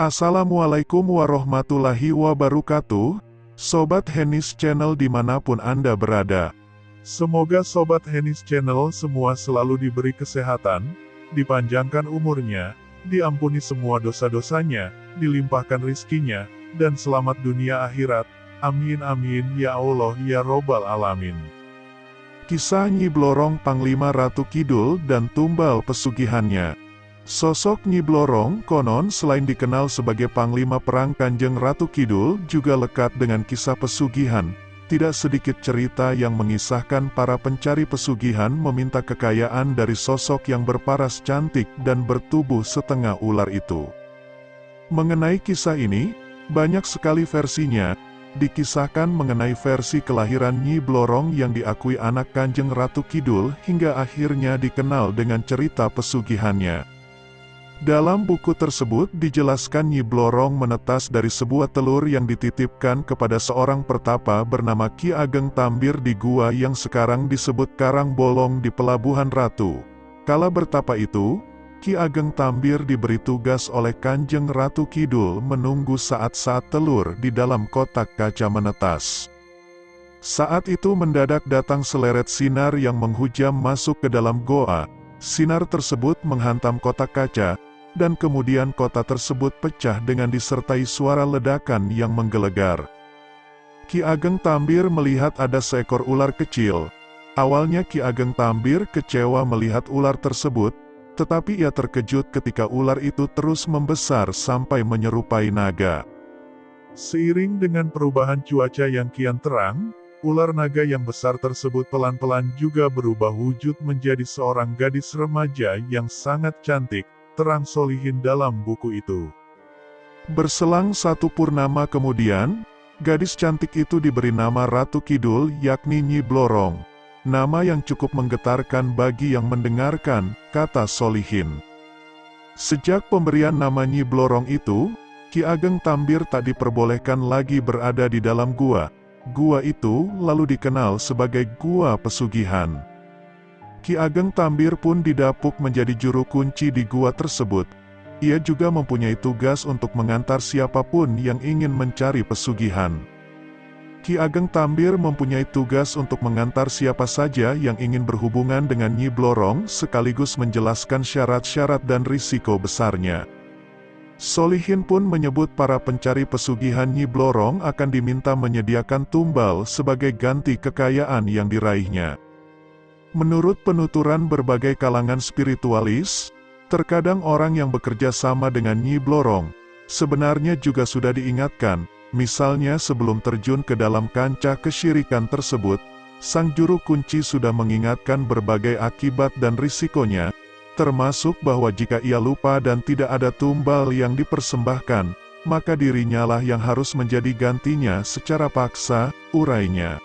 Assalamualaikum warahmatullahi wabarakatuh, Sobat Henis Channel dimanapun Anda berada. Semoga Sobat Henis Channel semua selalu diberi kesehatan, dipanjangkan umurnya, diampuni semua dosa-dosanya, dilimpahkan rizkinya, dan selamat dunia akhirat. Amin amin ya Allah ya Robbal Alamin. Kisah Nyi Blorong Panglima Ratu Kidul dan tumbal pesugihannya. Sosok Nyi Blorong konon selain dikenal sebagai Panglima Perang Kanjeng Ratu Kidul juga lekat dengan kisah pesugihan. Tidak sedikit cerita yang mengisahkan para pencari pesugihan meminta kekayaan dari sosok yang berparas cantik dan bertubuh setengah ular itu. Mengenai kisah ini, banyak sekali versinya. Dikisahkan mengenai versi kelahiran Nyi Blorong yang diakui anak Kanjeng Ratu Kidul hingga akhirnya dikenal dengan cerita pesugihannya. Dalam buku tersebut dijelaskan Nyi Blorong menetas dari sebuah telur yang dititipkan kepada seorang pertapa bernama Ki Ageng Tambir di gua yang sekarang disebut Karang Bolong di Pelabuhan Ratu. Kala bertapa itu, Ki Ageng Tambir diberi tugas oleh Kanjeng Ratu Kidul menunggu saat-saat telur di dalam kotak kaca menetas. Saat itu mendadak datang seleret sinar yang menghujam masuk ke dalam goa. Sinar tersebut menghantam kotak kaca, dan kemudian kota tersebut pecah dengan disertai suara ledakan yang menggelegar. Ki Ageng Tambir melihat ada seekor ular kecil. Awalnya Ki Ageng Tambir kecewa melihat ular tersebut, tetapi ia terkejut ketika ular itu terus membesar sampai menyerupai naga. Seiring dengan perubahan cuaca yang kian terang, ular naga yang besar tersebut pelan-pelan juga berubah wujud menjadi seorang gadis remaja yang sangat cantik, terang solihin dalam buku itu. Berselang satu purnama kemudian, gadis cantik itu diberi nama Ratu Kidul yakni Nyi Blorong. Nama yang cukup menggetarkan bagi yang mendengarkan, kata solihin. Sejak pemberian nama Nyi Blorong itu, Ki Ageng Tambir tak diperbolehkan lagi berada di dalam gua. Gua itu lalu dikenal sebagai Gua Pesugihan. Ki Ageng Tambir pun didapuk menjadi juru kunci di gua tersebut. Ia juga mempunyai tugas untuk mengantar siapapun yang ingin mencari pesugihan. Ki Ageng Tambir mempunyai tugas untuk mengantar siapa saja yang ingin berhubungan dengan Nyi Blorong sekaligus menjelaskan syarat-syarat dan risiko besarnya. Solihin pun menyebut para pencari pesugihan Nyi Blorong akan diminta menyediakan tumbal sebagai ganti kekayaan yang diraihnya. Menurut penuturan berbagai kalangan spiritualis, terkadang orang yang bekerja sama dengan Nyi Blorong, sebenarnya juga sudah diingatkan, misalnya sebelum terjun ke dalam kancah kesyirikan tersebut, sang juru kunci sudah mengingatkan berbagai akibat dan risikonya, termasuk bahwa jika ia lupa dan tidak ada tumbal yang dipersembahkan, maka dirinya lah yang harus menjadi gantinya secara paksa, urainya.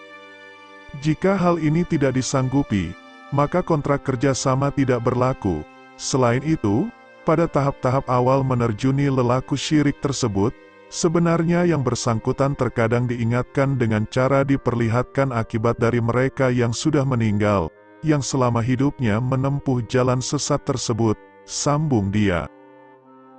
Jika hal ini tidak disanggupi, maka kontrak kerjasama tidak berlaku. Selain itu, pada tahap-tahap awal menerjuni lelaku syirik tersebut, sebenarnya yang bersangkutan terkadang diingatkan dengan cara diperlihatkan akibat dari mereka yang sudah meninggal, yang selama hidupnya menempuh jalan sesat tersebut, sambung dia.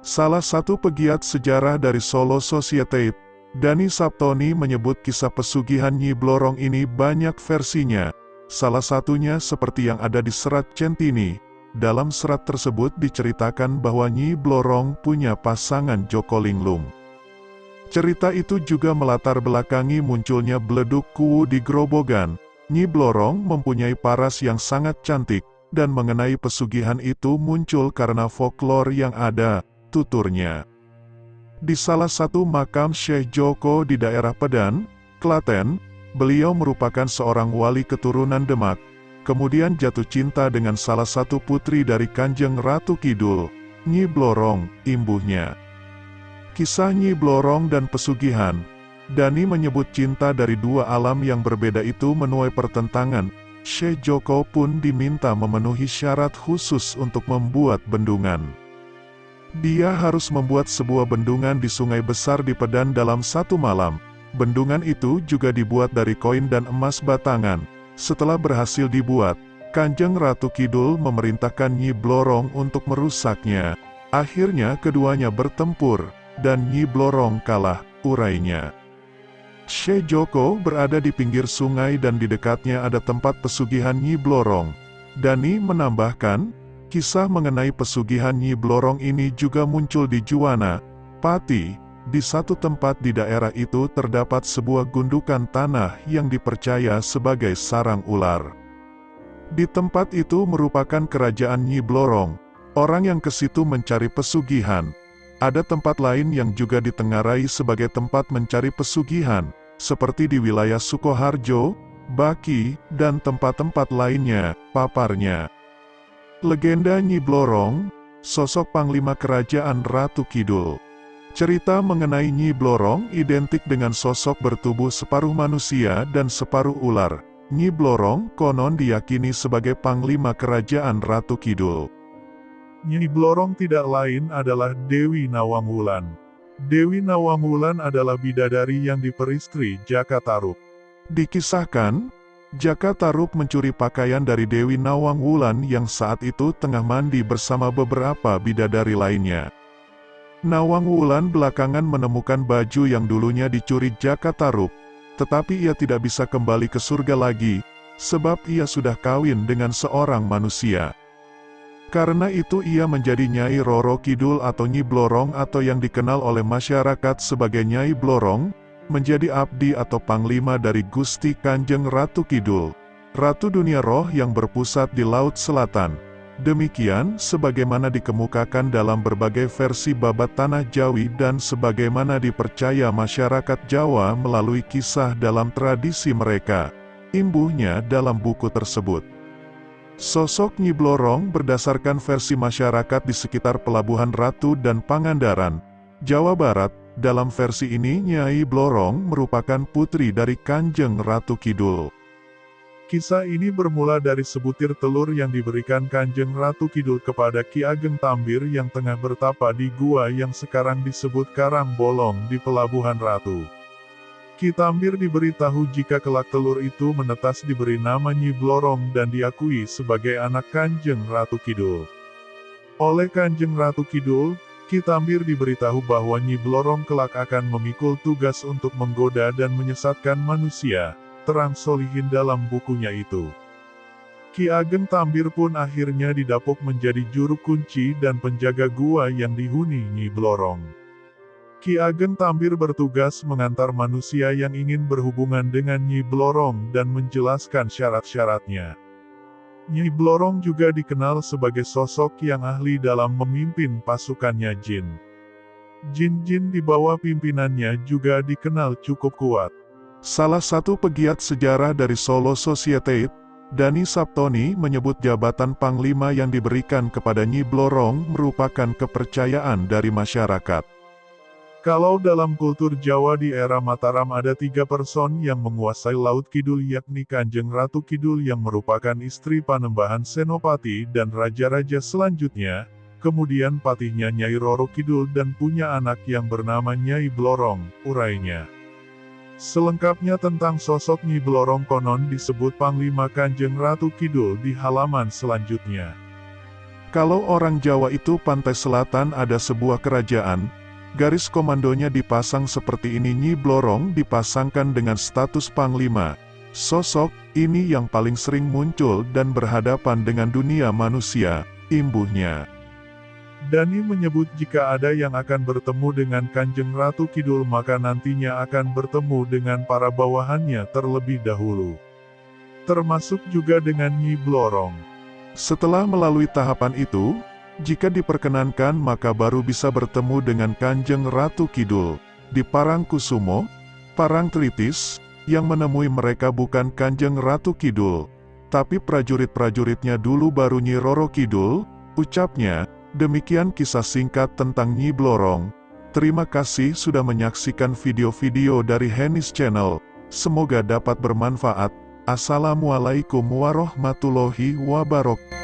Salah satu pegiat sejarah dari Solo Society, Dani Saptoni menyebut kisah pesugihan Nyi Blorong ini banyak versinya, salah satunya seperti yang ada di serat Centini. Dalam serat tersebut diceritakan bahwa Nyi Blorong punya pasangan Joko Linglung. Cerita itu juga melatar belakangi munculnya Bledug Kuwu di Grobogan. Nyi Blorong mempunyai paras yang sangat cantik, dan mengenai pesugihan itu muncul karena folklore yang ada, tuturnya. Di salah satu makam Syekh Joko di daerah Pedan, Klaten, beliau merupakan seorang wali keturunan Demak, kemudian jatuh cinta dengan salah satu putri dari Kanjeng Ratu Kidul, Nyi Blorong, imbuhnya. Kisah Nyi Blorong dan pesugihan, Dani menyebut cinta dari dua alam yang berbeda itu menuai pertentangan. Syekh Joko pun diminta memenuhi syarat khusus untuk membuat bendungan. Dia harus membuat sebuah bendungan di sungai besar di Pedan dalam satu malam. Bendungan itu juga dibuat dari koin dan emas batangan. Setelah berhasil dibuat, Kanjeng Ratu Kidul memerintahkan Nyi Blorong untuk merusaknya. Akhirnya keduanya bertempur. dan Nyi Blorong kalah, urainya. Syekh Joko berada di pinggir sungai dan di dekatnya ada tempat pesugihan Nyi Blorong. Dani menambahkan, kisah mengenai pesugihan Nyi Blorong ini juga muncul di Juwana, Pati. Di satu tempat di daerah itu terdapat sebuah gundukan tanah yang dipercaya sebagai sarang ular. Di tempat itu merupakan kerajaan Nyi Blorong. Orang yang ke situ mencari pesugihan. Ada tempat lain yang juga ditengarai sebagai tempat mencari pesugihan, seperti di wilayah Sukoharjo, Baki, dan tempat-tempat lainnya, paparnya. Legenda Nyi Blorong, sosok Panglima Kerajaan Ratu Kidul. Cerita mengenai Nyi Blorong identik dengan sosok bertubuh separuh manusia dan separuh ular. Nyi Blorong konon diyakini sebagai Panglima Kerajaan Ratu Kidul. Nyi Blorong tidak lain adalah Dewi Nawang Wulan. Dewi Nawang Wulan adalah bidadari yang diperistri Jaka Tarub. Dikisahkan, Jaka Tarub mencuri pakaian dari Dewi Nawang Wulan yang saat itu tengah mandi bersama beberapa bidadari lainnya. Nawang Wulan belakangan menemukan baju yang dulunya dicuri Jaka Tarub, tetapi ia tidak bisa kembali ke surga lagi, sebab ia sudah kawin dengan seorang manusia. Karena itu ia menjadi Nyai Roro Kidul atau Nyi Blorong atau yang dikenal oleh masyarakat sebagai Nyai Blorong, menjadi abdi atau panglima dari Gusti Kanjeng Ratu Kidul, Ratu Dunia Roh yang berpusat di Laut Selatan. Demikian sebagaimana dikemukakan dalam berbagai versi babat Tanah Jawi dan sebagaimana dipercaya masyarakat Jawa melalui kisah dalam tradisi mereka. Imbuhnya dalam buku tersebut. Sosok Nyi Blorong berdasarkan versi masyarakat di sekitar Pelabuhan Ratu dan Pangandaran, Jawa Barat. Dalam versi ini Nyai Blorong merupakan putri dari Kanjeng Ratu Kidul. Kisah ini bermula dari sebutir telur yang diberikan Kanjeng Ratu Kidul kepada Ki Ageng Tambir yang tengah bertapa di gua yang sekarang disebut Karang Bolong di Pelabuhan Ratu. Ki Tambir diberitahu jika kelak telur itu menetas diberi nama Nyi Blorong dan diakui sebagai anak Kanjeng Ratu Kidul. Oleh Kanjeng Ratu Kidul, Ki Tambir diberitahu bahwa Nyi Blorong kelak akan memikul tugas untuk menggoda dan menyesatkan manusia. Terang solihin dalam bukunya itu. Ki Ageng Tambir pun akhirnya didapuk menjadi juru kunci dan penjaga gua yang dihuni Nyi Blorong. Ki Ageng Tambir bertugas mengantar manusia yang ingin berhubungan dengan Nyi Blorong dan menjelaskan syarat-syaratnya. Nyi Blorong juga dikenal sebagai sosok yang ahli dalam memimpin pasukannya jin. Jin-jin di bawah pimpinannya juga dikenal cukup kuat. Salah satu pegiat sejarah dari Solo Society, Dani Saptoni menyebut jabatan Panglima yang diberikan kepada Nyi Blorong merupakan kepercayaan dari masyarakat. Kalau dalam kultur Jawa di era Mataram ada 3 person yang menguasai Laut Kidul yakni Kanjeng Ratu Kidul yang merupakan istri Panembahan Senopati dan raja-raja selanjutnya, kemudian patihnya Nyai Roro Kidul dan punya anak yang bernama Nyai Blorong, urainya. Selengkapnya tentang sosok Nyi Blorong konon disebut Panglima Kanjeng Ratu Kidul di halaman selanjutnya. Kalau orang Jawa itu pantai selatan ada sebuah kerajaan, garis komandonya dipasang seperti ini. Nyi Blorong dipasangkan dengan status Panglima. Sosok ini yang paling sering muncul dan berhadapan dengan dunia manusia, imbuhnya. Dani menyebut jika ada yang akan bertemu dengan Kanjeng Ratu Kidul maka nantinya akan bertemu dengan para bawahannya terlebih dahulu. Termasuk juga dengan Nyi Blorong. Setelah melalui tahapan itu, jika diperkenankan maka baru bisa bertemu dengan Kanjeng Ratu Kidul. Di Parangkusumo, Parangtritis, yang menemui mereka bukan Kanjeng Ratu Kidul, tapi prajurit-prajuritnya dulu baru Nyi Roro Kidul, ucapnya. Demikian kisah singkat tentang Nyi Blorong. Terima kasih sudah menyaksikan video-video dari Hennis Channel. Semoga dapat bermanfaat. Assalamualaikum warahmatullahi wabarakatuh.